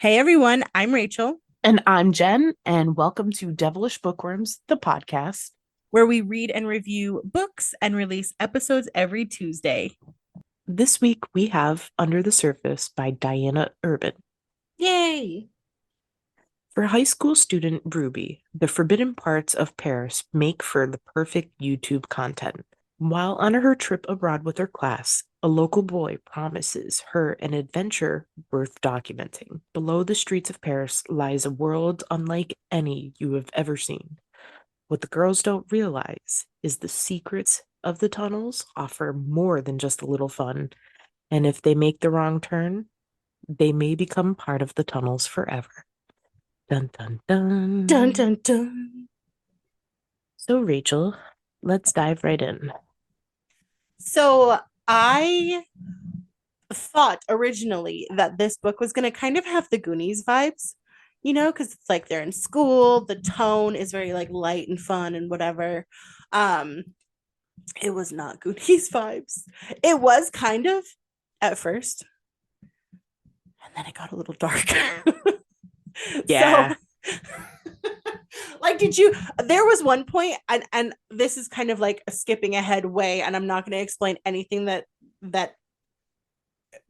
Hey everyone, I'm Rachel, And I'm Jen, and welcome to Devilish Bookworms, the podcast. where we read and review books and release episodes every Tuesday. This week we have Under the Surface by Diana Urban. Yay! For high school student Ruby, the forbidden parts of Paris make for the perfect YouTube content. While on her trip abroad with her class, a local boy promises her an adventure worth documenting. Below the streets of Paris lies a world unlike any you have ever seen. What the girls don't realize is the secrets of the tunnels offer more than just a little fun, and if they make the wrong turn, they may become part of the tunnels forever. Dun dun Dun dun. dun dun. So, Rachel, let's dive right in. So I thought originally that this book was going to kind of have the Goonies vibes, because it's like they're in school, the tone is very like light and fun and whatever. Um, it was not Goonies vibes. It was kind of at first, and then it got a little dark. So Yeah. like did you there was one point, and this is kind of like a skipping ahead way, and I'm not going to explain anything that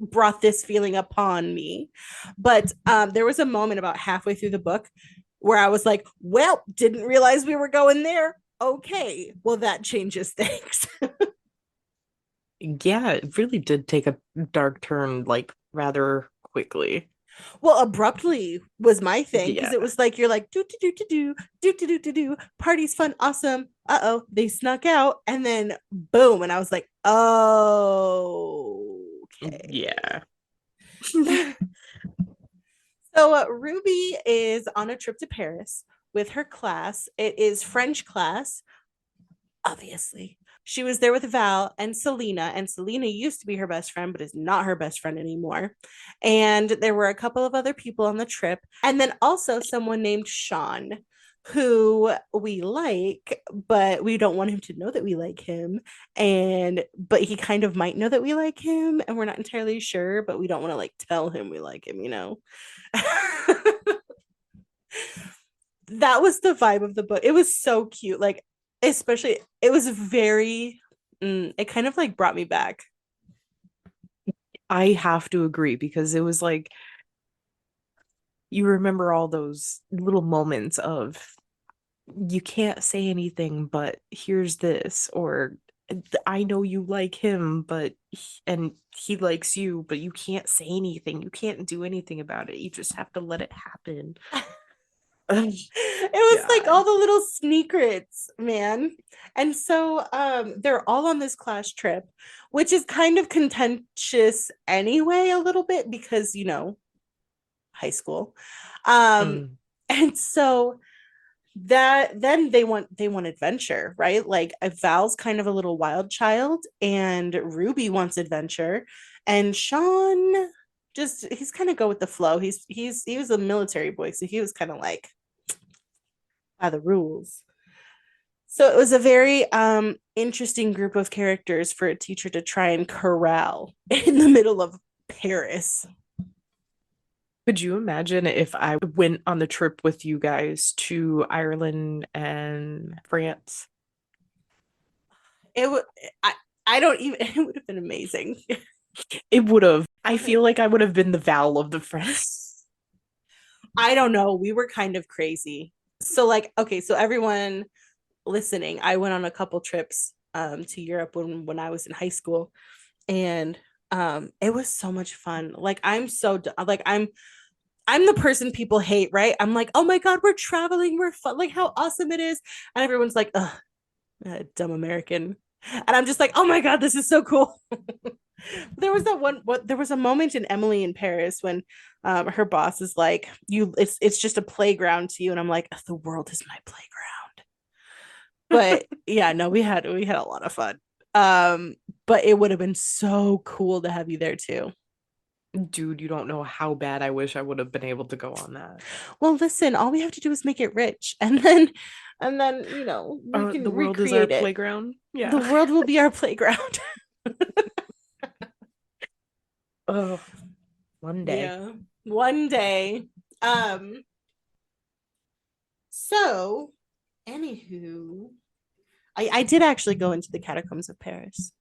brought this feeling upon me, but there was a moment about halfway through the book where I was like, well, didn't realize we were going there. Okay, well, that changes things. Yeah, it really did take a dark turn, like, rather quickly. Well, abruptly was my thing, because Yeah. it was like you're like do party's fun, awesome. Uh-oh, they snuck out, and then boom, and I was like, oh, okay. Yeah. So Ruby is on a trip to Paris with her class. It is French class, obviously. She was there with Val and Selena used to be her best friend, but is not her best friend anymore. And there were a couple of other people on the trip, and then also someone named Sean, who we like, but we don't want him to know that we like him. But he kind of might know that we like him, and we're not entirely sure, but we don't want to like tell him we like him. That was the vibe of the book. It was so cute. Like, especially, it was very, it kind of like brought me back. I have to agree because it was like you remember all those little moments of you can't say anything, but here's this, or I know you like him, and he likes you, but you can't say anything. You can't do anything about it. You just have to let it happen. Oh, It was like all God. the little secrets, man. And so they're all on this class trip, which is kind of contentious anyway, a little bit, because high school. Um, Mm. and so that then they want adventure, right? Like Val's kind of a little wild child, and Ruby wants adventure, and Sean just he's kind of go with the flow. He was a military boy, so he was kind of like by the rules. So it was a very interesting group of characters for a teacher to try and corral in the middle of Paris. Could you imagine if I went on the trip with you guys to Ireland and France? It would I don't even it would have been amazing. It would have. I feel like I would have been the Val of the friends. I don't know. We were kind of crazy. So like, okay, so everyone listening, I went on a couple trips to Europe when I was in high school, and it was so much fun. Like I'm the person people hate, right? I'm like, "Oh my god, we're traveling, we're fun. Like how awesome it is." And everyone's like, "Ugh, dumb American." And I'm just like, "Oh my god, this is so cool." There was a moment in Emily in Paris when her boss is like, it's just a playground to you, and I'm like, the world is my playground. But yeah, no, we had a lot of fun. But it would have been so cool to have you there too. Dude, you don't know how bad I wish I would have been able to go on that. Well, listen, all we have to do is make it rich, and then we The can world is our recreate it. playground. The Yeah. world will be our playground. Oh, one day. Yeah. One day. Um, so anywho, I did actually go into the catacombs of Paris.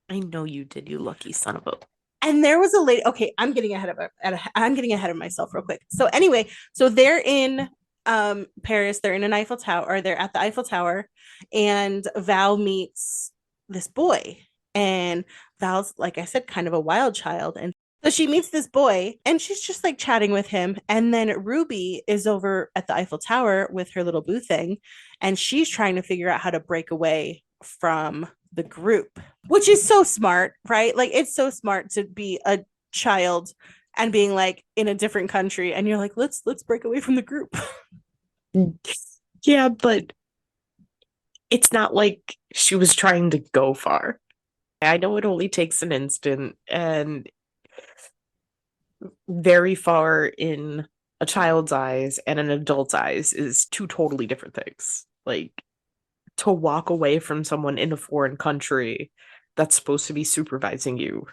I know you did, you lucky son of a. And there was a lady. Okay, I'm getting ahead of myself real quick. So anyway, so they're in Paris, they're in an Eiffel Tower, or they're at the Eiffel Tower, and Val meets this boy. And Val's, like I said, kind of a wild child. And so she meets this boy and she's just like chatting with him. And then Ruby is over at the Eiffel Tower with her little boo thing, and she's trying to figure out how to break away from the group, which is so smart, right? Like, it's so smart to be a child and being like in a different country, and you're like, let's break away from the group. Yeah, but it's not like she was trying to go far. I know it only takes an instant, and very far in a child's eyes and an adult's eyes is two totally different things. Like, to walk away from someone in a foreign country that's supposed to be supervising you,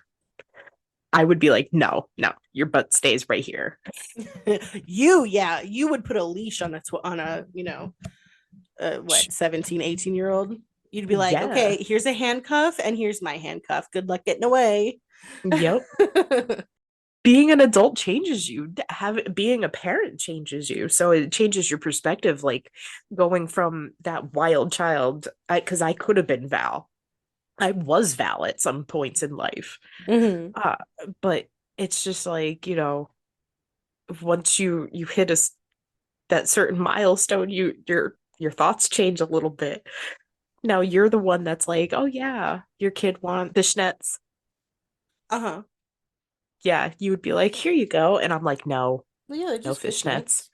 I would be like, no, no, your butt stays right here. You would put a leash on what, 17, 18-year-old. You'd be like, Yeah. okay, here's a handcuff and here's my handcuff, good luck getting away. Yep. Being an adult changes you. Being a parent changes you. So it changes your perspective, like going from that wild child, because I could have been Val. I was Val at some points in life. Mm-hmm. Uh, but it's just like, once you hit that certain milestone, your thoughts change a little bit. Now you're the one that's like, oh yeah, your kid want fishnets. Uh-huh. Yeah, you would be like, here you go. And I'm like, no, Well, yeah, they're no just fishnets.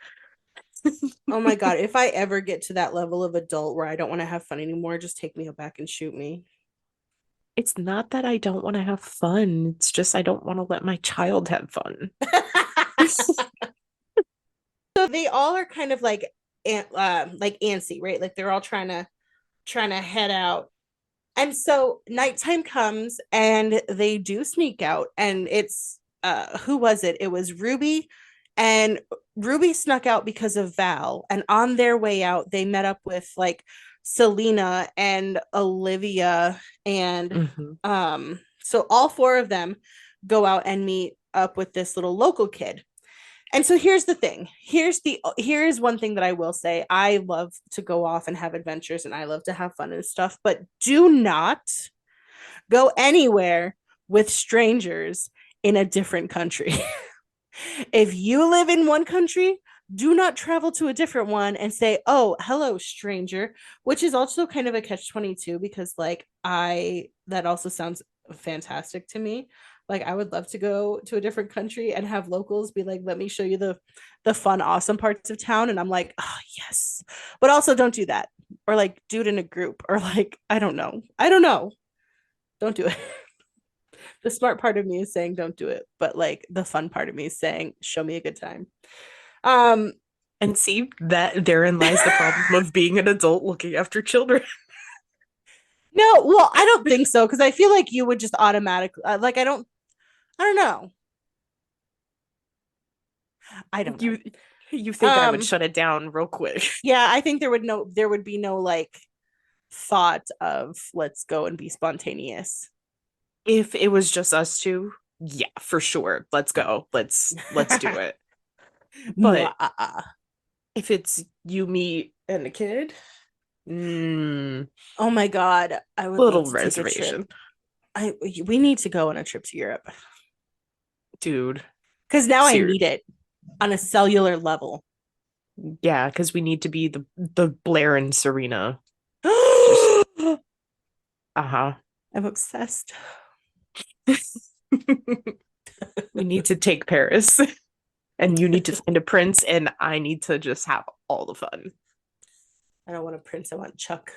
fishnets. Oh my God, if I ever get to that level of adult where I don't want to have fun anymore, just take me back and shoot me. It's not that I don't want to have fun. It's just I don't want to let my child have fun. So they all are kind of like antsy, right? Like they're all trying to head out. And so nighttime comes and they do sneak out, and it's who was it? It was Ruby, and Ruby snuck out because of Val, and on their way out they met up with like Selena and Olivia, and Mhm. so all four of them go out and meet up with this little local kid. And so here's the thing. Here's one thing that I will say. I love to go off and have adventures, and I love to have fun and stuff, but do not go anywhere with strangers in a different country. If you live in one country, do not travel to a different one and say, "Oh, hello, stranger," which is also kind of a catch-22, because like that also sounds fantastic to me. Like, I would love to go to a different country and have locals be like, "Let me show you the fun, awesome parts of town." And I'm like, "Oh, yes." But also don't do that. Or like do it in a group, or like, I don't know. I don't know. Don't do it. The smart part of me is saying don't do it, but like the fun part of me is saying show me a good time. Um And see that therein lies the problem of being an adult looking after children. no, well, I don't think so, because I feel like you would just automatically like I don't know. I don't know. You think I would Um shut it down real quick. yeah, I think there would be no like thought of let's go and be spontaneous. If it was just us two, yeah, for sure. Let's go. Let's do it. But if it's you, me, and a kid, mm, Oh my God, I would love little to take a trip. reservation. We need to go on a trip to Europe, Dude, because now I serious. need it on a cellular level. Yeah, because we need to be the Blair and Serena. Just I'm uh-huh. obsessed. We need to take Paris. And you need to find a prince, and I need to just have all the fun. I don't want a prince. I want Chuck.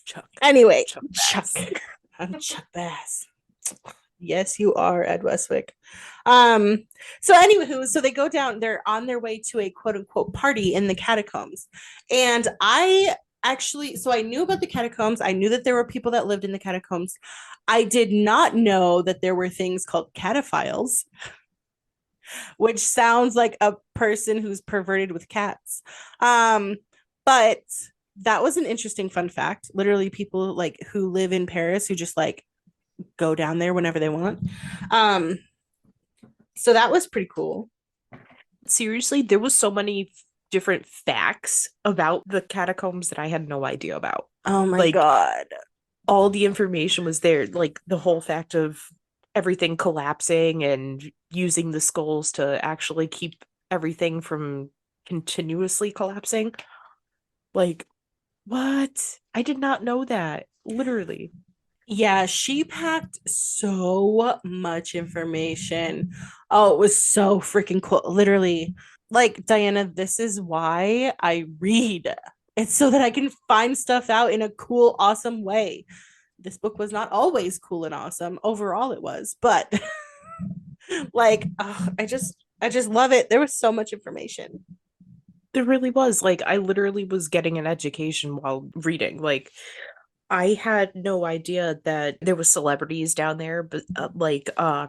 Chuck. Anyway, Chuck. I'm Chuck Bass. Yes, you are, Ed Westwick. So anywho, so they go down, they're on their way to a quote unquote party in the catacombs. And actually, so I knew about the catacombs. I knew that there were people that lived in the catacombs. I did not know that there were things called cataphiles, which sounds like a person who's perverted with cats. But that was an interesting fun fact. Literally, people like who live in Paris who just like go down there whenever they want. Um, so that was pretty cool. Seriously, there was so many different facts about the catacombs that I had no idea about. Oh my Like god. all the information was there, like the whole fact of everything collapsing and using the skulls to actually keep everything from continuously collapsing. Like, what? I did not know that. Literally. Yeah, she packed so much information. Oh, it was so freaking cool. Literally, like Diana, this is why I read. It's so that I can find stuff out in a cool, awesome way. This book was not always cool and awesome. Overall, it was, but like, oh, I just love it. There was so much information. There really was. Like, I literally was getting an education while reading. Like, I had no idea that there was celebrities down there, but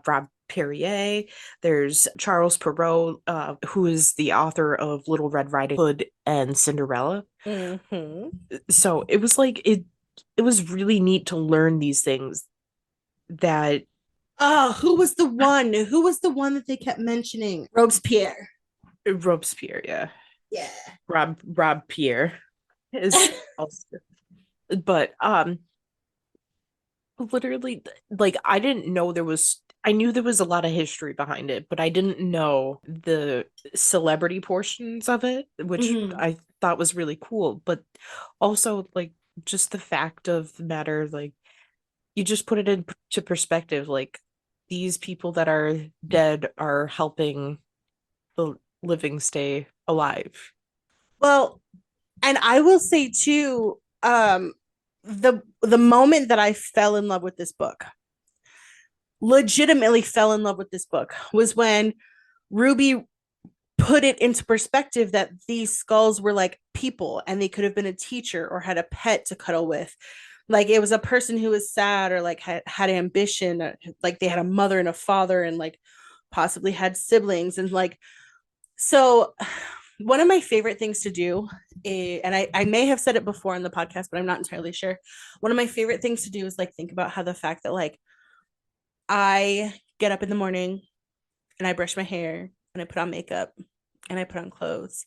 Rob Perrier, there's Charles Perrault, who is the author of Little Red Riding Hood and Cinderella. Mm-hmm. So it was like it was really neat to learn these things that Oh, who was the one? Who was the one that they kept mentioning? Robespierre. Robespierre, yeah. Yeah. Rob Pierre is also, but literally, like, I didn't know there was, I knew there was a lot of history behind it, but I didn't know the celebrity portions of it, which Mhm. I thought was really cool. But also, like, just the fact of the matter, like, you just put it into perspective. Like, these people that are dead are helping the living stay alive. Well, and I will say too, the moment that I fell in love with this book, legitimately fell in love with this book, was when Ruby put it into perspective that these skulls were like people and they could have been a teacher or had a pet to cuddle with. Like it was a person who was sad or like had ambition, like they had a mother and a father and like possibly had siblings and like so one of my favorite things to do and I may have said it before in the podcast, but I'm not entirely sure. One of my favorite things to do is like think about how the fact that like I get up in the morning and I brush my hair and I put on makeup and I put on clothes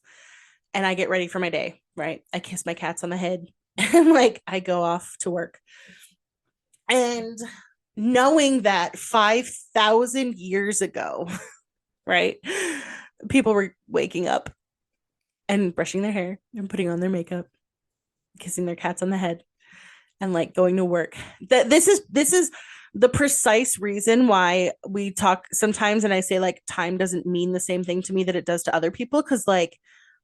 and I get ready for my day, right? I kiss my cats on the head and like I go off to work. And knowing that 5,000 years ago, right? People were waking up and brushing their hair and putting on their makeup, kissing their cats on the head and like going to work. That this is the precise reason why we talk sometimes and I say like time doesn't mean the same thing to me that it does to other people cuz like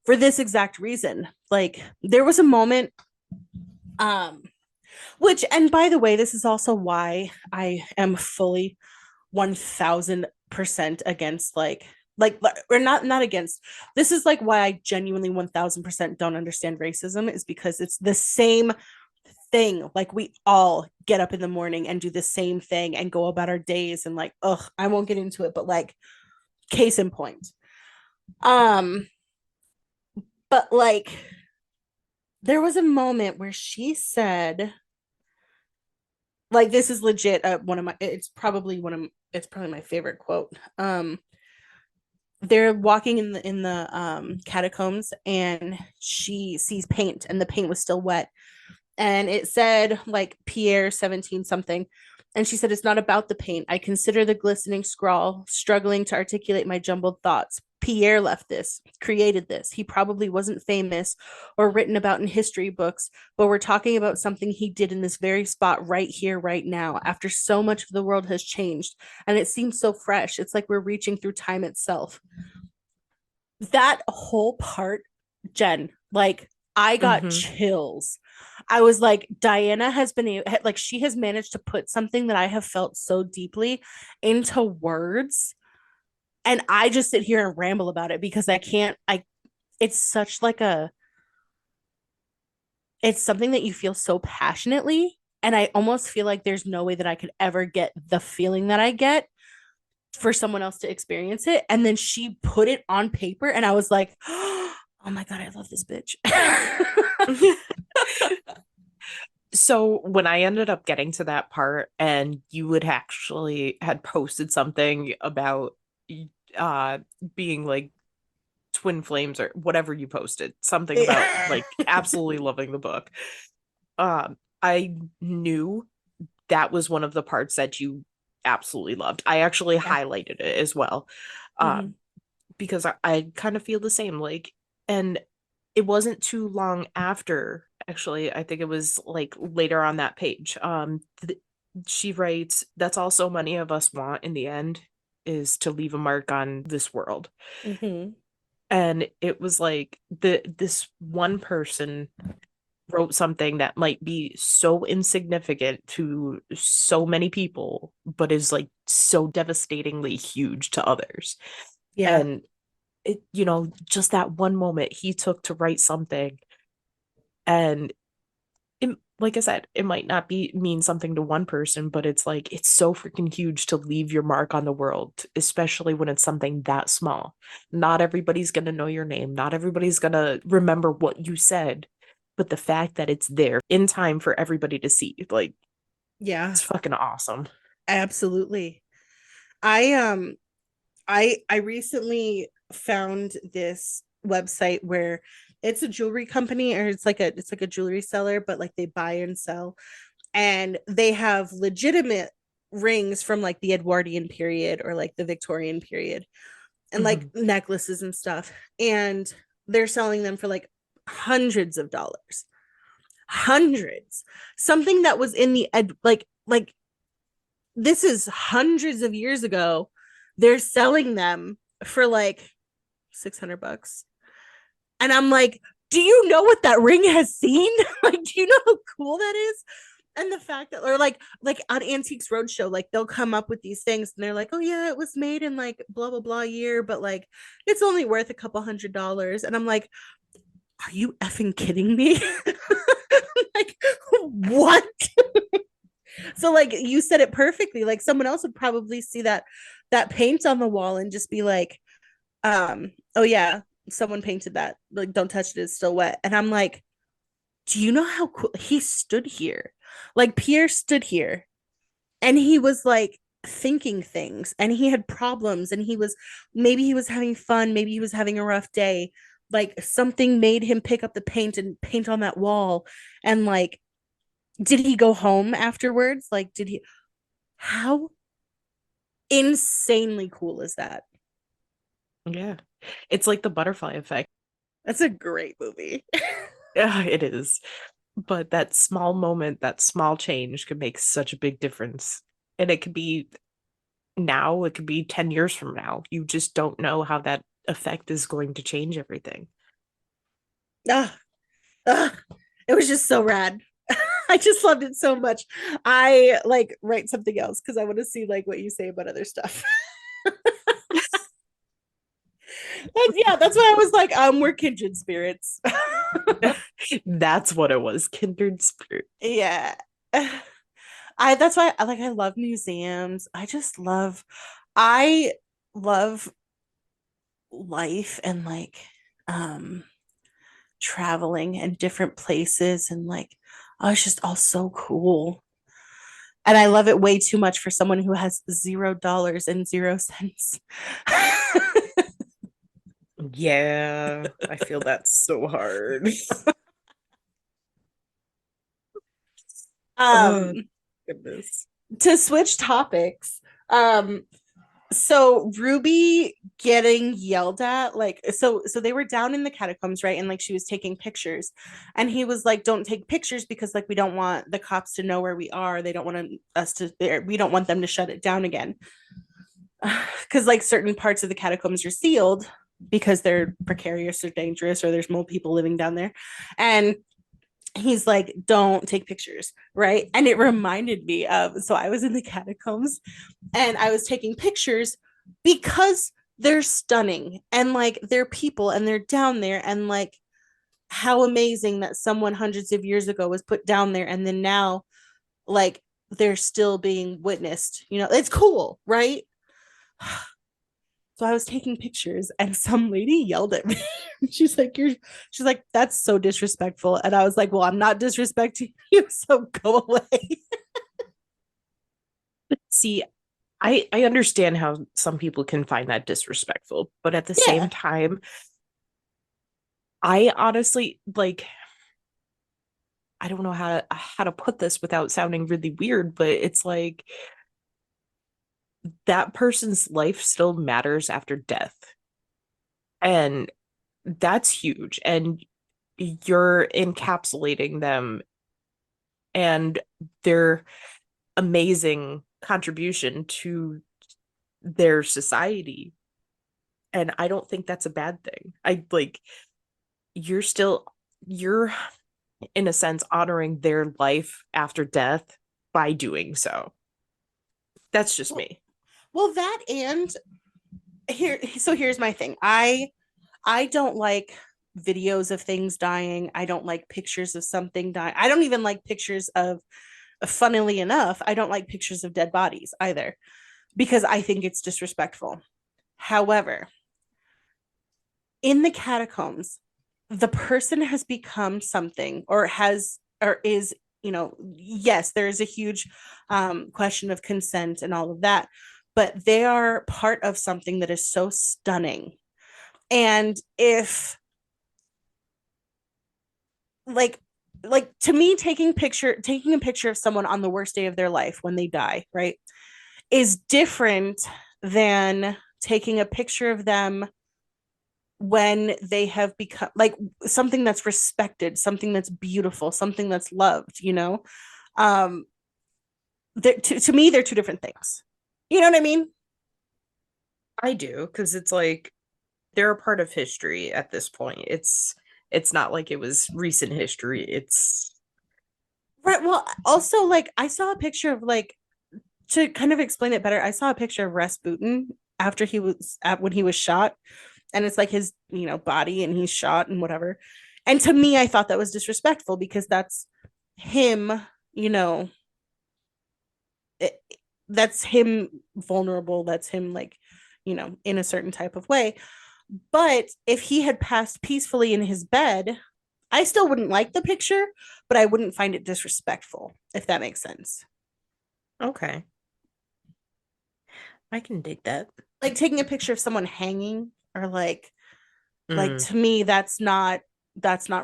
for this exact reason. Like there was a moment um which and by the way this is also why I am fully 1000% against like or not against this is like why I genuinely 1000% don't understand racism is because it's the same thing. Like we all get up in the morning and do the same thing and go about our days and like, ugh, I won't get into it, but like case in point. Um, but like there was a moment where she said, like, this is legit one of my it's probably my favorite quote. They're walking in the catacombs and she sees paint and the paint was still wet and it said like Pierre 17 something. And she said, it's not about the paint. I consider the glistening scrawl, struggling to articulate my jumbled thoughts. Pierre left this, created this. He probably wasn't famous or written about in history books, but we're talking about something he did in this very spot right here, right now, after so much of the world has changed. And it seems so fresh. It's like we're reaching through time itself. That whole part, Jen, like I got Hmm. chills. I was like, Diana has been like, she has managed to put something that I have felt so deeply into words. And I just sit here and ramble about it because I can't, it's such like a, it's something that you feel so passionately. And I almost feel like there's no way that I could ever get the feeling that I get for someone else to experience it. And then she put it on paper, and I was like, oh my God, I love this bitch. So when I ended up getting to that part and you would actually had posted something about uh being like twin flames or whatever you posted, something about like absolutely loving the book. I knew that was one of the parts that you absolutely loved. I actually Yeah. highlighted it as well. Mhm. Um, because I kind of feel the same. Like, and it wasn't too long after, actually, I think it was like later on that page. She writes, "That's all so many of us want in the end is to leave a mark on this world." Mhm. And it was like this one person wrote something that might be so insignificant to so many people, but is like so devastatingly huge to others. Yeah. And it, just that one moment he took to write something, and it, like I said, it might not be mean something to one person, but it's like it's so freaking huge to leave your mark on the world, especially when it's something that small. Not everybody's gonna know your name, not everybody's gonna remember what you said, but the fact that it's there in time for everybody to see, like, Yeah. it's fucking awesome. Absolutely. I recently found this website where it's a jewelry company, or it's like a jewelry seller, but like they buy and sell, and they have legitimate rings from like the Edwardian period or like the Victorian period, and like Mhm. necklaces and stuff, and they're selling them for like hundreds of dollars. Hundreds. Something that was in the like this is hundreds of years ago. They're selling them for like $600. And I'm like, do you know what that ring has seen? Like, do you know how cool that is? And the fact that, or like on Antiques Roadshow, like they'll come up with these things and they're like, oh yeah, it was made in like blah blah blah year, but like it's only worth a couple $100. And I'm like, are you effing kidding me? Like, what? So like you said it perfectly. Like someone else would probably see that paint on the wall and just be like, oh yeah, someone painted that. Like, don't touch it, it's still wet. And I'm like, do you know how cool he stood here? Like Pierre stood here and he was like thinking things, and he had problems, and maybe he was having fun, maybe he was having a rough day. Like something made him pick up the paint and paint on that wall. And like, did he go home afterwards? Like, did he, how insanely cool is that? Yeah. It's like the butterfly effect. That's a great movie. Yeah, it is. But that small moment, that small change could make such a big difference. And it could be now, it could be 10 years from now. You just don't know how that effect is going to change everything. Ah, ah, it was just so rad. I just loved it so much. I like write something else because I want to see like what you say about other stuff. Yeah, that's why I was like, we're kindred spirits. That's what it was, kindred spirit. Yeah. I that's why I love museums. I love life and like um traveling and different places, and like, oh, it's just all so cool. And I love it way too much for someone who has $0 and 0 cents. Yeah, I feel that's so hard. Oh, um goodness. to switch topics, um so Ruby getting yelled at, like, so they were down in the catacombs, right? And like she was taking pictures, and he was like, don't take pictures because like we don't want the cops to know where we are. They don't want us to, we don't want them to shut it down again. Because like certain parts of the catacombs are sealed because they're precarious or dangerous, or there's more people living down there. And he's like, don't take pictures, right? And it reminded me of, so I was in the catacombs and I was taking pictures because they're stunning, and like they're people and they're down there, and like how amazing that someone hundreds of years ago was put down there, and then now, like, they're still being witnessed. It's cool, right? So I was taking pictures and some lady yelled at me. She's like, that's so disrespectful. And I was like, well, I'm not disrespecting you, so go away. See, I understand how some people can find that disrespectful, but at the Yeah. same time, I honestly like I don't know how to put this without sounding really weird, but it's like that person's life still matters after death. And that's huge. And you're encapsulating them and their amazing contribution to their society. And I don't think that's a bad thing. I like you're in a sense honoring their life after death by doing so. That's just Well, me. well, that and here's my thing. I don't like videos of things dying. I don't like pictures of something dying. I don't even like pictures of, funnily enough, I don't like pictures of dead bodies either, because I think it's disrespectful. However, in the catacombs, the person has become something, or is, yes, there is a huge question of consent and all of that, but they are part of something that is so stunning. And if, like, to me, taking a picture of someone on the worst day of their life when they die, right, is different than taking a picture of them when they have become, like, something that's respected, something that's beautiful, something that's loved, um to me, they're two different things. You know what I mean? I do, because it's like they're a part of history at this point. It's not like it was recent history. It's Right. Well, also, like, I saw a picture of, like, to kind of explain it better, I saw a picture of Rasputin after he was at when he was shot, and it's like his, body, and he's shot and whatever. And to me, I thought that was disrespectful, because that's him, you know, it, that's him vulnerable, that's him, like, in a certain type of way. But if he had passed peacefully in his bed, I still wouldn't like the picture, but I wouldn't find it disrespectful, if that makes sense. okay. I can dig that. Like, taking a picture of someone hanging, or like, Mm, to me, that's not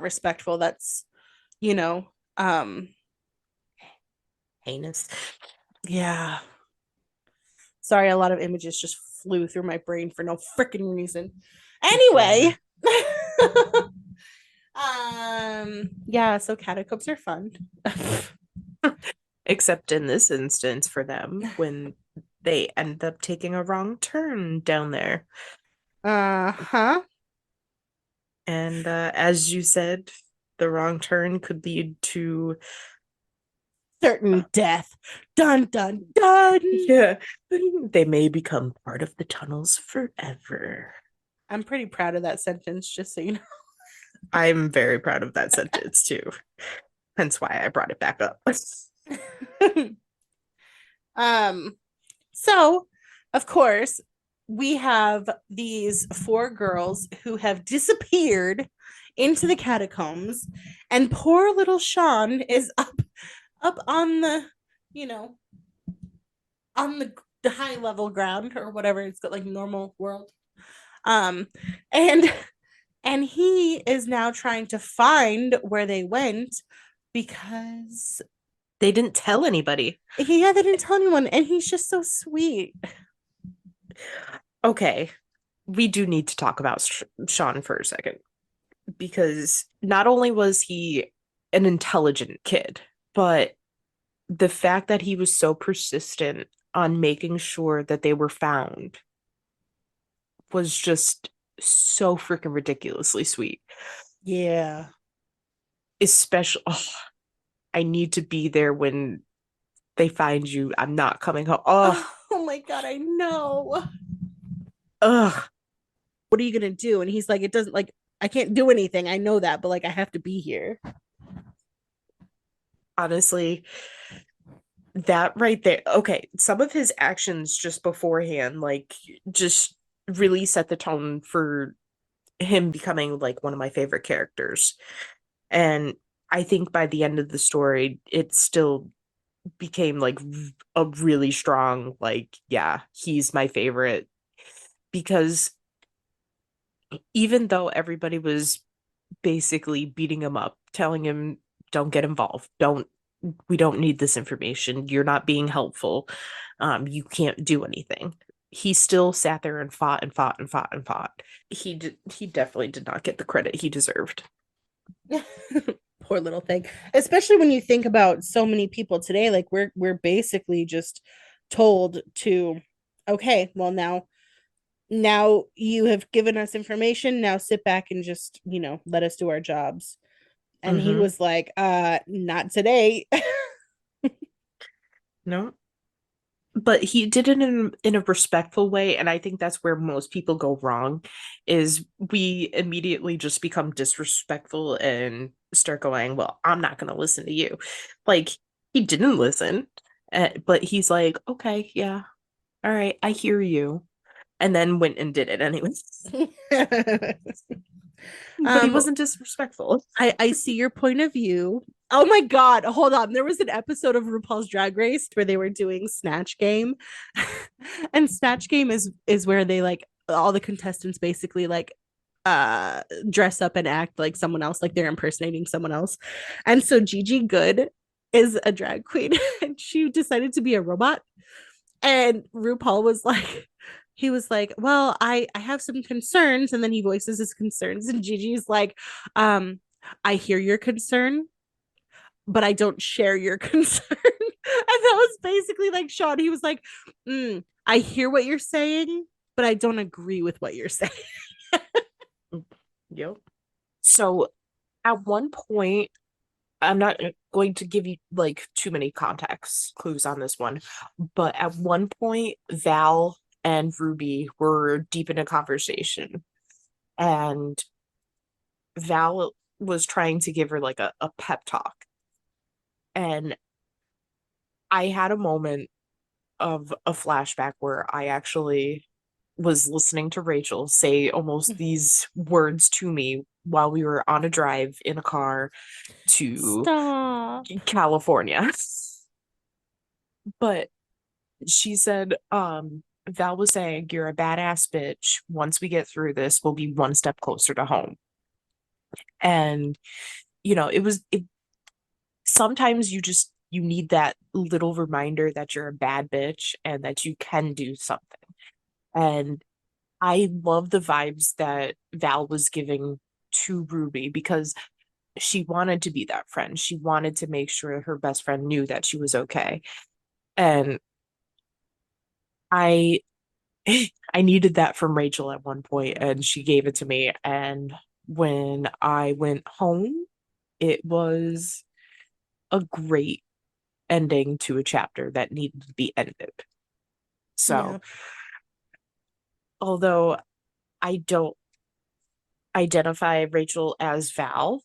respectful. That's, you know, um heinous. yeah. Sorry, a lot of images just flew through my brain for no freaking reason. Yeah. Anyway, yeah, so catacombs are fun. Except in this instance for them when they end up taking a wrong turn down there. Uh-huh. And as you said, the wrong turn could lead to Certain death. Dun dun dun. yeah, they may become part of the tunnels forever. I'm pretty proud of that sentence, just so you I'm very proud of that sentence too. Hence why I brought it back up. know. um So, of course, we have these four girls who have disappeared into the catacombs, and poor little Sean is up on the, you know, on the high level ground, or whatever it's got, like, normal world. Um, and he is now trying to find where they went, because They didn't tell anybody. yeah, they didn't tell anyone, and he's just so sweet. Okay, we do need to talk about Sean for a second because not only was he an intelligent kid, but the fact that he was so persistent on making sure that they were found was just so freaking ridiculously sweet. Yeah. Especially, oh, I need to be there when they find you. I'm not coming home. Oh, Oh my god, I know. ugh. What are you gonna do? And he's like, it doesn't, like, I can't do anything. I know that, but like I have to be here. Honestly, that right there. Okay, some of his actions just beforehand, like, just really set the tone for him becoming like one of my favorite characters. And I think by the end of the story, it still became like a really strong, like, yeah, he's my favorite. Because even though everybody was basically beating him up, telling him, don't get involved, we don't need this information, you're not being helpful, you can't do anything, he still sat there and fought and fought and fought and fought. He definitely did not get the credit he deserved. Poor little thing. Especially when you think about so many people today, like we're basically just told to, okay, well now you have given us information. Now sit back and just, let us do our jobs. And he Mm-hmm. was like, not today. No, but he did it in a respectful way, and I think that's where most people go wrong, is we immediately just become disrespectful and start going, well, I'm not going to listen to you. Like, he didn't listen, but he's like, okay, yeah, all right, I hear you, and then went and did it anyways. But he um wasn't disrespectful. I see your point of view. Oh my god, hold on. There was an episode of RuPaul's Drag Race where they were doing Snatch Game. And Snatch Game is where they like all the contestants basically like dress up and act like someone else, like they're impersonating someone else. And so Gigi Good is a drag queen and she decided to be a robot. And RuPaul was like, he was like, well, I have some concerns. And then he voices his concerns. And Gigi's like, I hear your concern, but I don't share your concern. And that was basically like Sean. He was like, I hear what you're saying, but I don't agree with what you're saying. Yep. So at one point, I'm not going to give you like too many context clues on this one, but at one point, Val and Ruby were deep in a conversation, and Val was trying to give her like a pep talk. And I had a moment of a flashback where I actually was listening to Rachel say almost these words to me while we were on a drive in a car to Stop. California. But she said, Val was saying, you're a badass bitch. Once we get through this, we'll be one step closer to home. And, sometimes you need that little reminder that you're a bad bitch and that you can do something. And I love the vibes that Val was giving to Ruby because she wanted to be that friend. She wanted to make sure her best friend knew that she was okay. And I I needed that from Rachel at one point, and she gave it to me. And when I went home, it was a great ending to a chapter that needed to be ended. Yeah. So, although I don't identify Rachel as Val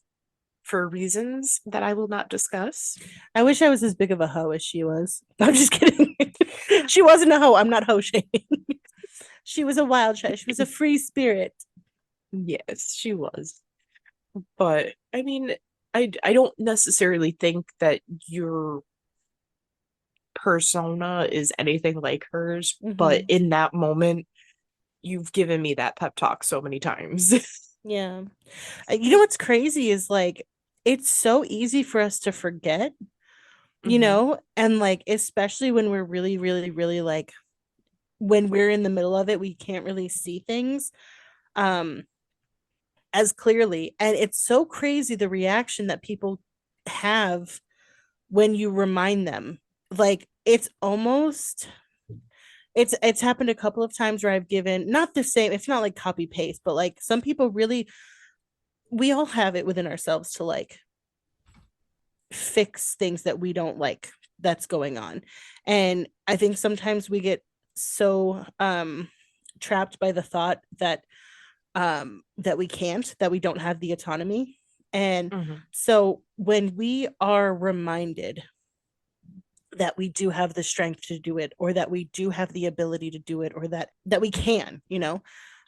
for reasons that I will not discuss. I wish I was as big of a hoe as she was. I'm just kidding. She wasn't a hoe. I'm not hoe shaming. She was a wild child. She was a free spirit. Yes, she was. But I mean, I don't necessarily think that your persona is anything like hers, but Mm-hmm. in that moment, you've given me that pep talk so many times. Yeah. You know what's crazy is like it's so easy for us to forget, Hmm. and like especially when we're really, really, really like when we're in the middle of it, we can't really see things um as clearly. And it's so crazy the reaction that people have when you remind them. Like it's happened a couple of times where I've given not the same, it's not like copy paste, but like some people really, we all have it within ourselves to like fix things that we don't like that's going on. And I think sometimes we get so trapped by the thought that that we can't, that we don't have the autonomy. And Mhm. so when we are reminded that we do have the strength to do it, or that we do have the ability to do it, or that we can,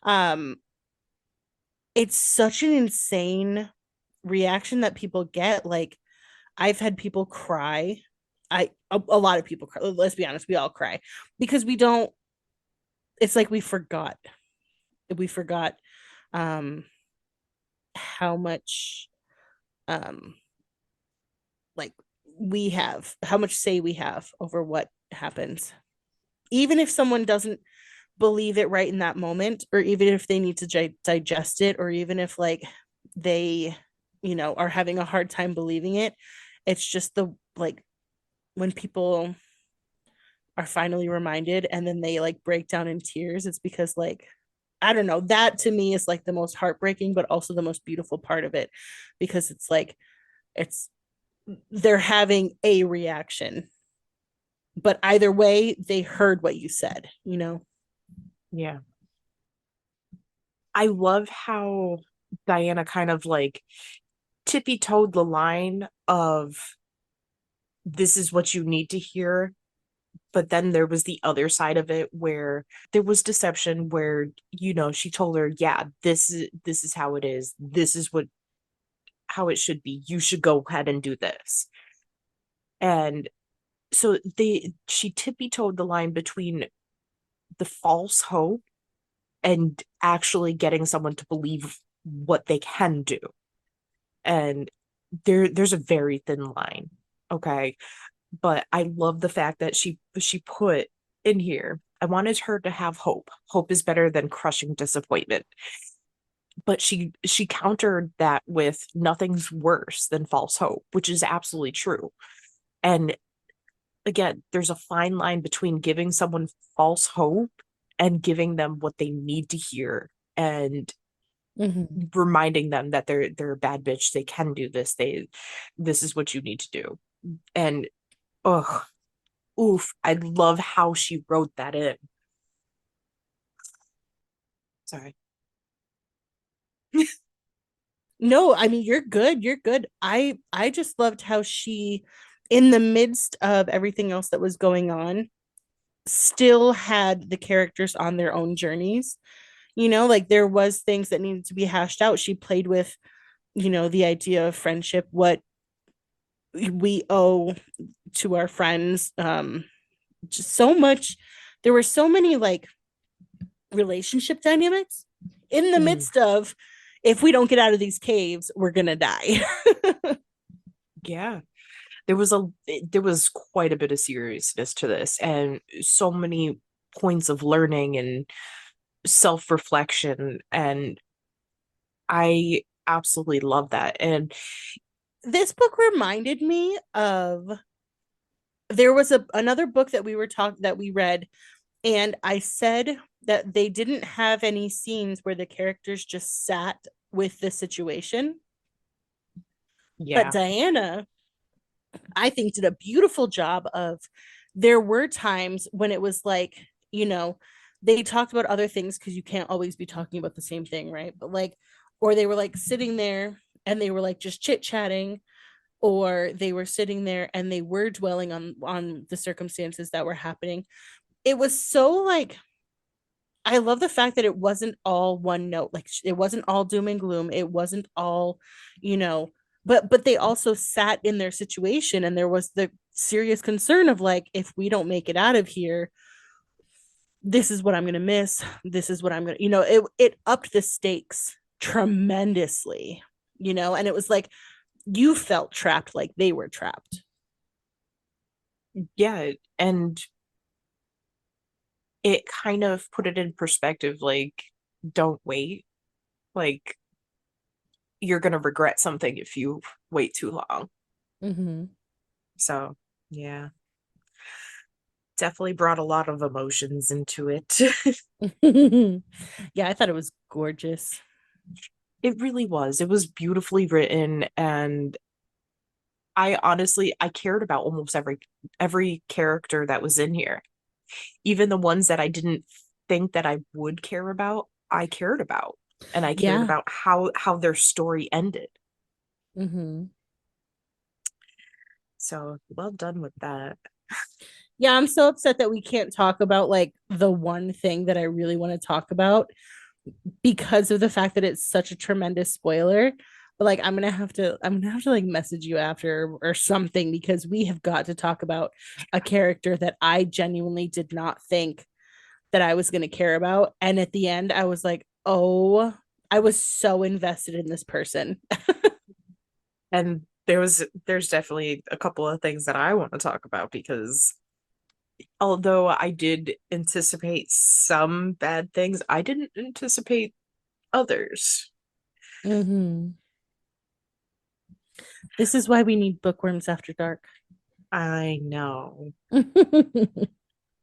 um it's such an insane reaction that people get. Like, I've had people cry. A lot of people cry. Let's be honest, we all cry because we don't, it's like we forgot um how much um like we have, how much say we have over what happens, even if someone doesn't believe it right in that moment, or even if they need to digest it, or even if like they are having a hard time believing it. It's just the like when people are finally reminded and then they like break down in tears, it's because like, I don't know, that to me is like the most heartbreaking but also the most beautiful part of it, because it's like, it's they're having a reaction, but either way they heard what you said. Yeah. I love how Diana kind of like tippy-toed the line of this is what you need to hear. But then there was the other side of it where there was deception where, she told her, yeah, this is how it is. This is how it should be. You should go ahead and do this. And so she tippy-toed the line between the false hope and actually getting someone to believe what they can do. And there's a very thin line. Okay. But I love the fact that she put in here, I wanted her to have hope. Hope is better than crushing disappointment. But she countered that with nothing's worse than false hope, which is absolutely true. And again, there's a fine line between giving someone false hope and giving them what they need to hear and Mm-hmm. reminding them that they're a bad bitch. They can do this. This is what you need to do. And oh, oof, I love how she wrote that in. Sorry. No, I mean, you're good. I just loved how she, in the midst of everything else that was going on, still had the characters on their own journeys. Like there was things that needed to be hashed out. She played with, the idea of friendship, what we owe to our friends. Just so much. There were so many like relationship dynamics in the Mm, midst of, if we don't get out of these caves, we're gonna die. yeah. There was quite a bit of seriousness to this and so many points of learning and self-reflection, and I absolutely love that. And This book reminded me of, there was another book that we read, and I said that they didn't have any scenes where the characters just sat with the situation. But yeah. Diana, I think, did a beautiful job of, there were times when it was like, you know, they talked about other things because you can't always be talking about the same thing, right? But like, or they were like sitting there and they were like just chit-chatting, or they were sitting there and they were dwelling on the circumstances that were happening. It was so like, I love the fact that it wasn't all one note. Like it wasn't all doom and gloom. It wasn't all, you know, but they also sat in their situation, and there was the serious concern of like, if we don't make it out of here, this is what I'm going to miss. This is what I'm going to, it upped the stakes tremendously, and it was like you felt trapped like they were trapped. Yeah, and it kind of put it in perspective, like, don't wait. Like, you're gonna regret something if you wait too long. Mm-hmm. So, yeah, definitely brought a lot of emotions into it. Yeah, I thought it was gorgeous. It really was. It was beautifully written, and I cared about almost every character that was in here. Even the ones that I didn't think that I would care about, I cared about. and I cared Yeah. about how their story ended. Hmm. So well done with that. Yeah, I'm so upset that we can't talk about like the one thing that I really want to talk about because of the fact that it's such a tremendous spoiler. But like I'm gonna have to like message you after or something because we have got to talk about a character that I genuinely did not think that I was gonna care about. And at the end, I was like, oh, I was so invested in this person. And there's definitely a couple of things that I want to talk about because although I did anticipate some bad things, I didn't anticipate others. Mm-hmm. This is why we need bookworms after dark. I know.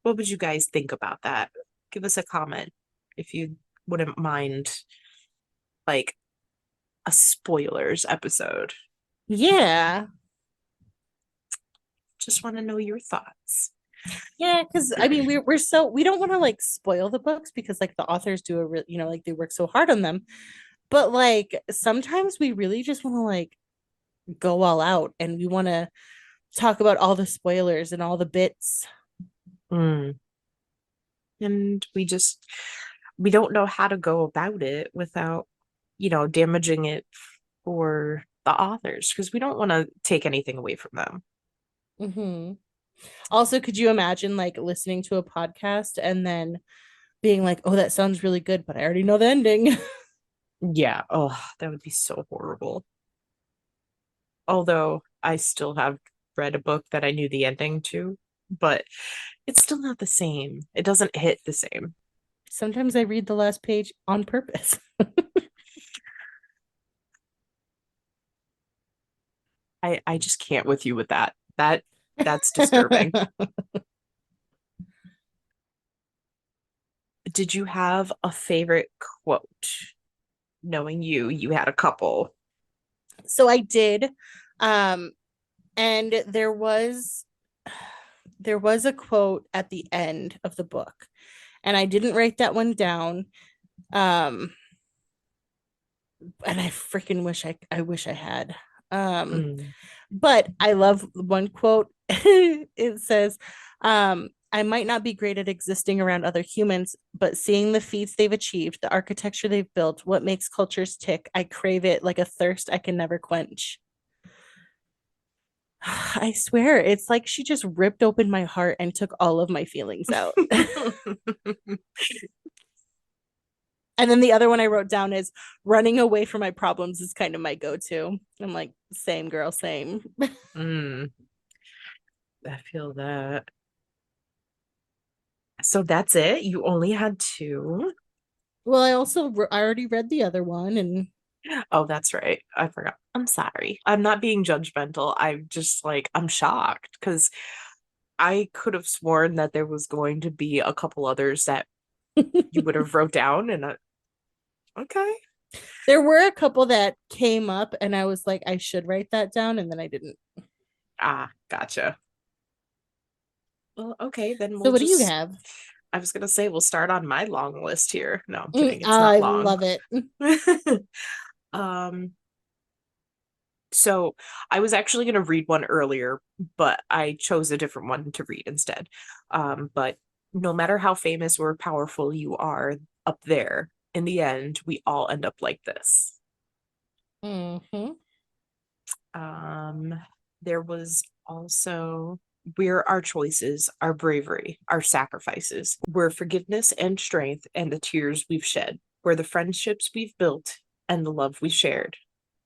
What would you guys think about that? Give us a comment if you wouldn't mind, like a spoilers episode. Yeah. Just want to know your thoughts. Yeah, because I mean we're so we don't want to like spoil the books because like the authors do a real like they work so hard on them. But like sometimes we really just want to like go all out and we want to talk about all the spoilers and all the bits. Mm. And we don't know how to go about it without, damaging it for the authors because we don't want to take anything away from them. Hmm. Also, could you imagine like listening to a podcast and then being like, "Oh, that sounds really good, but I already know the ending." Yeah. Oh, that would be so horrible. Although I still have read a book that I knew the ending to, but it's still not the same. It doesn't hit the same. Sometimes I read the last page on purpose. I just can't with you with that. That's disturbing. Did you have a favorite quote? Knowing you had a couple. So I did. Um, and there was a quote at the end of the book, and I didn't write that one down. Um, and I freaking wish I had. Um, Mm. but I love one quote. It says, I might not be great at existing around other humans, but seeing the feats they've achieved, the architecture they've built, what makes cultures tick, I crave it like a thirst I can never quench. I swear, it's like she just ripped open my heart and took all of my feelings out. And then the other one I wrote down is running away from my problems is kind of my go-to. I'm like, same girl, same. Mm, I feel that. So that's it? You only had two? Well, I already read the other one and Oh, that's right. I forgot. I'm sorry. I'm not being judgmental. I'm just like, I'm shocked because I could have sworn that there was going to be a couple others that you would have wrote down and okay. there were a couple that came up and I was like, I should write that down and then I didn't. Ah, gotcha. Well, okay, then So we'll what do you just have? I was gonna say we'll start on my long list here. No, I'm Mm, kidding. It's not I long. love it. Um, so I was actually gonna read one earlier, but I chose a different one to read instead. But no matter how famous or powerful you are up there, in the end, we all end up like this. Mm-hmm. Um, there was also we're our choices, our bravery, our sacrifices. We're forgiveness and strength and the tears we've shed. We're the friendships we've built and the love we shared.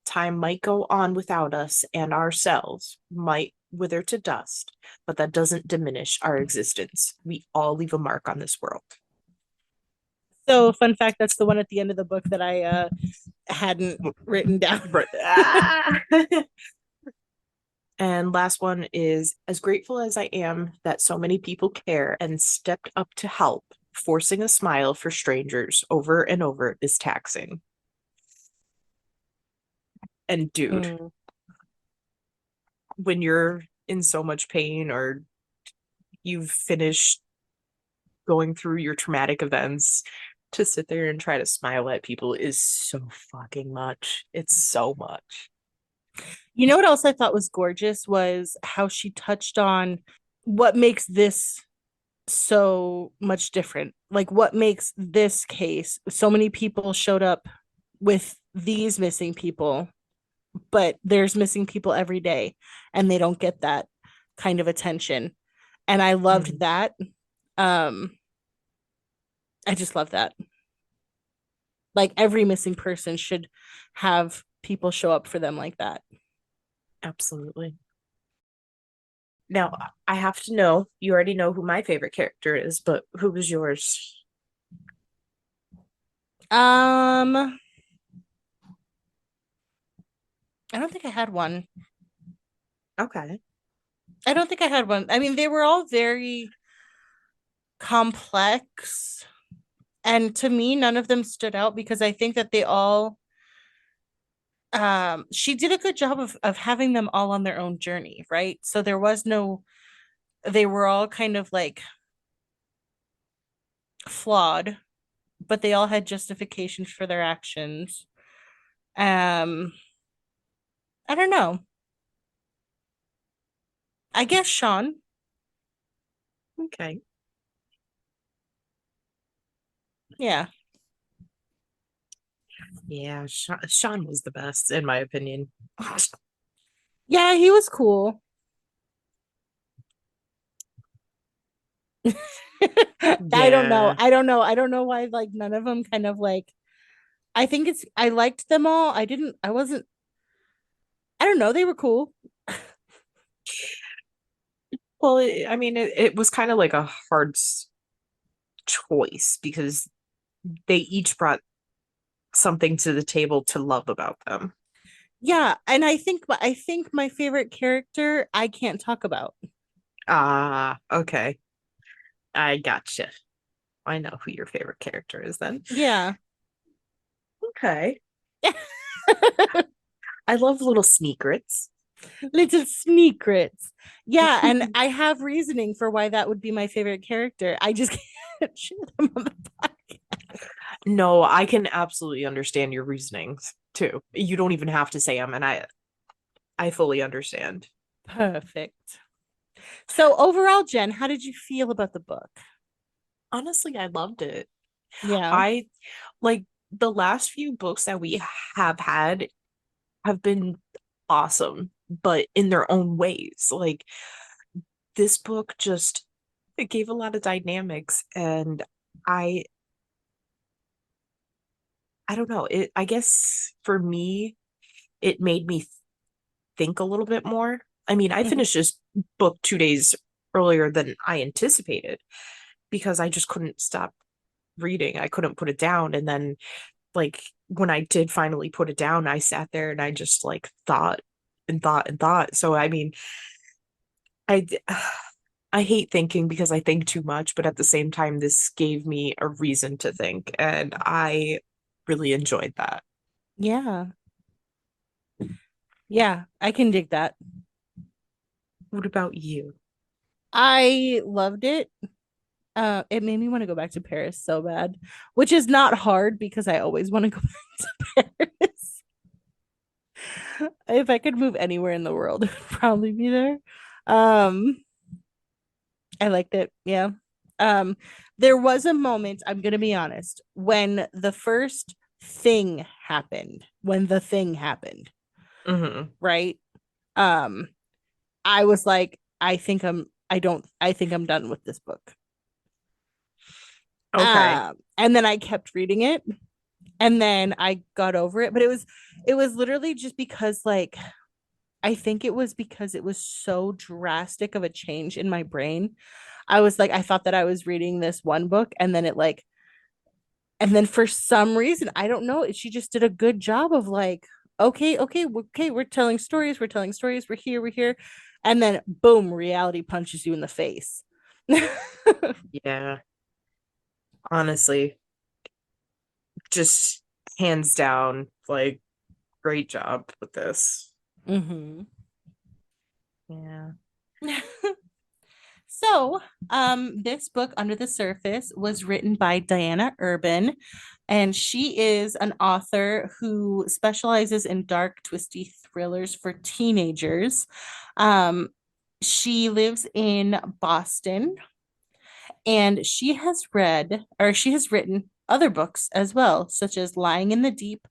Time might go on without us and ourselves might wither to dust, but that doesn't diminish our existence. We all leave a mark on this world. So fun fact, that's the one at the end of the book that I hadn't written down. Right. Ah! And last one is as grateful as I am that so many people care and stepped up to help, forcing a smile for strangers over and over is taxing. And dude, Mm. when you're in so much pain or you've finished going through your traumatic events to sit there and try to smile at people is so fucking much. It's so much. You know what else I thought was gorgeous was how she touched on what makes this so much different. Like what makes this case so many people showed up with these missing people, but there's missing people every day and they don't get that kind of attention. And I loved Mhm. that. Um I just love that. Like every missing person should have people show up for them like that. Absolutely. Now, I have to know, you already know who my favorite character is, but who was yours? Um I don't think I had one. Okay. I don't think I had one. I mean, they were all very complex. And to me, none of them stood out because I think that they all she did a good job of having them all on their own journey, right? So there was no they were all kind of like flawed, but they all had justifications for their actions. Um, I don't know. I guess Sean. Okay. Yeah. Yeah, Sean was the best, in my opinion. Yeah, he was cool. I don't know. Yeah. I don't know. I don't know why like none of them kind of like I think it's I liked them all. I wasn't I don't know, they were cool. Well, I mean, it was kind of like a hard choice because they each brought something to the table to love about them. Yeah, and I think my favorite character I can't talk about. Ah, okay. I gotcha. I know who your favorite character is then. Yeah. Okay. I love little secrets. Little secrets. Yeah, and I have reasoning for why that would be my favorite character. I just can't share them on the podcast. No, I can absolutely understand your reasonings too. You don't even have to say them, and I fully understand. Perfect. So overall, Jen, how did you feel about the book? Honestly, I loved it. Yeah. I like the last few books that we have had have been awesome, but in their own ways. Like this book just it gave a lot of dynamics and I I don't know. I guess for me it made me think a little bit more. I mean, I Mhm. finished this book 2 days earlier than I anticipated because I just couldn't stop reading. I couldn't put it down. And then, like, when I did finally put it down, I sat there and I just like thought and thought and thought. So, I mean, I I hate thinking because I think too much, but at the same time, this gave me a reason to think, and I really enjoyed that. Yeah. Yeah, I can dig that. What about you? I loved it. It made me want to go back to Paris so bad, which is not hard because I always want to go back to Paris. If I could move anywhere in the world, it would probably be there. Um, I liked it. Yeah. Um, there was a moment, I'm gonna be honest, when the first thing happened, when the thing happened, Hmm. right? Um, I was like, I think I'm done with this book. Okay. And then I kept reading it and then I got over it, but it was literally just because like I think it was because it was so drastic of a change in my brain. I was like I thought that I was reading this one book and then it like and then for some reason, I don't know, she just did a good job of like okay, we're telling stories, we're here. And then boom, reality punches you in the face. Yeah. Honestly, just hands down, like, great job with this. Mhm. Yeah. So, This book, Under the Surface, was written by Diana Urban, and she is an author who specializes in dark, twisty thrillers for teenagers. Um, she lives in Boston, and she has written other books as well, such as Lying in the Deep,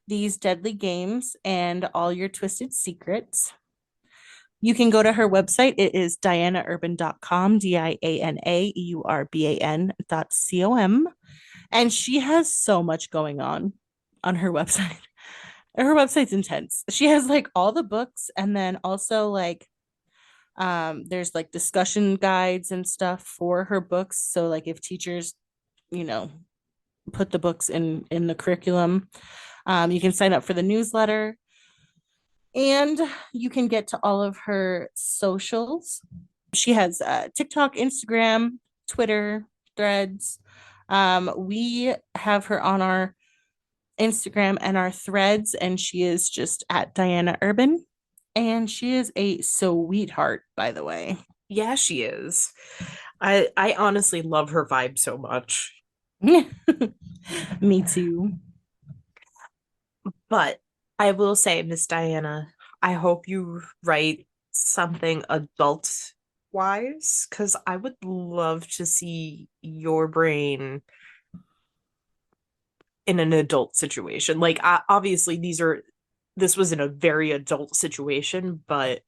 These Deadly Games, and All Your Twisted Secrets. You can go to her website. It is dianaurban.com, dianaurban.com. And she has so much going on her website. Her website's intense. She has like all the books, and then also like there's like discussion guides and stuff for her books. So like if teachers, you know, put the books in the curriculum, you can sign up for the newsletter, and you can get to all of her socials. She has TikTok, Instagram, Twitter, Threads. We have her on our Instagram and our Threads, and she is just at Diana Urban. And she is a sweetheart, by the way. Yeah, she is. I honestly love her vibe so much. Me too. But I will say, Miss Diana, I hope you write something adult wise, because I would love to see your brain in an adult situation. Like, obviously, this was in a very adult situation, but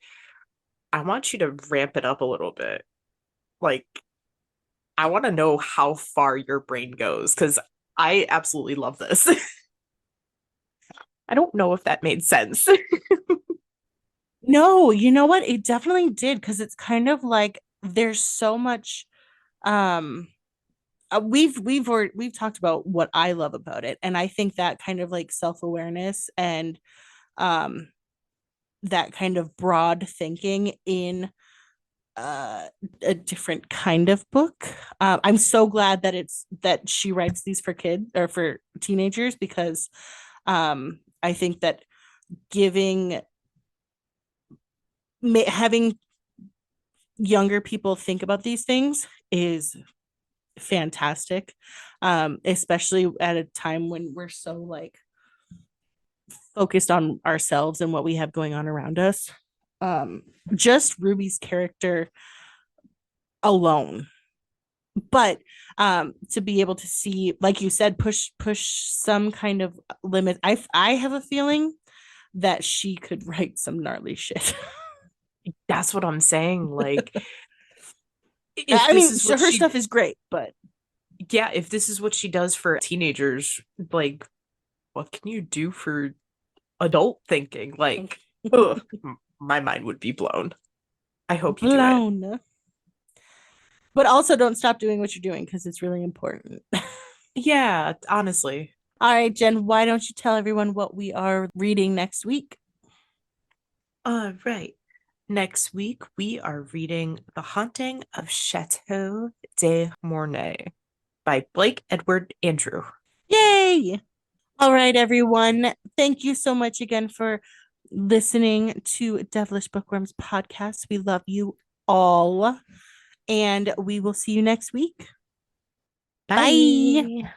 I want you to ramp it up a little bit. Like, I want to know how far your brain goes, because I absolutely love this. I don't know if that made sense. No, you know what? It definitely did, because it's kind of like there's so much um we've talked about what I love about it, and I think that kind of like self-awareness and um that kind of broad thinking in uh a different kind of book. I'm so glad that she writes these for kids or for teenagers, because I think that giving having younger people think about these things is fantastic, especially at a time when we're so like focused on ourselves and what we have going on around us. Just Ruby's character alone, but to be able to see, like you said, push some kind of limit. I have a feeling that she could write some gnarly shit. That's what I'm saying. Like, if I this mean, is what her stuff is great, but yeah, if this is what she does for teenagers, like, what can you do for adult thinking? Like, ugh, my mind would be blown. I hope you do it. blown. But also don't stop doing what you're doing, because it's really important. Yeah, honestly. All right, Jen, why don't you tell everyone what we are reading next week? All right. Next week, we are reading The Haunting of Chateau de Mornay by Blake Edward Andrew. Yay! All right, everyone. Thank you so much again for listening to Devilish Bookworms Podcast. We love you all, and we will see you next week. Bye. Bye.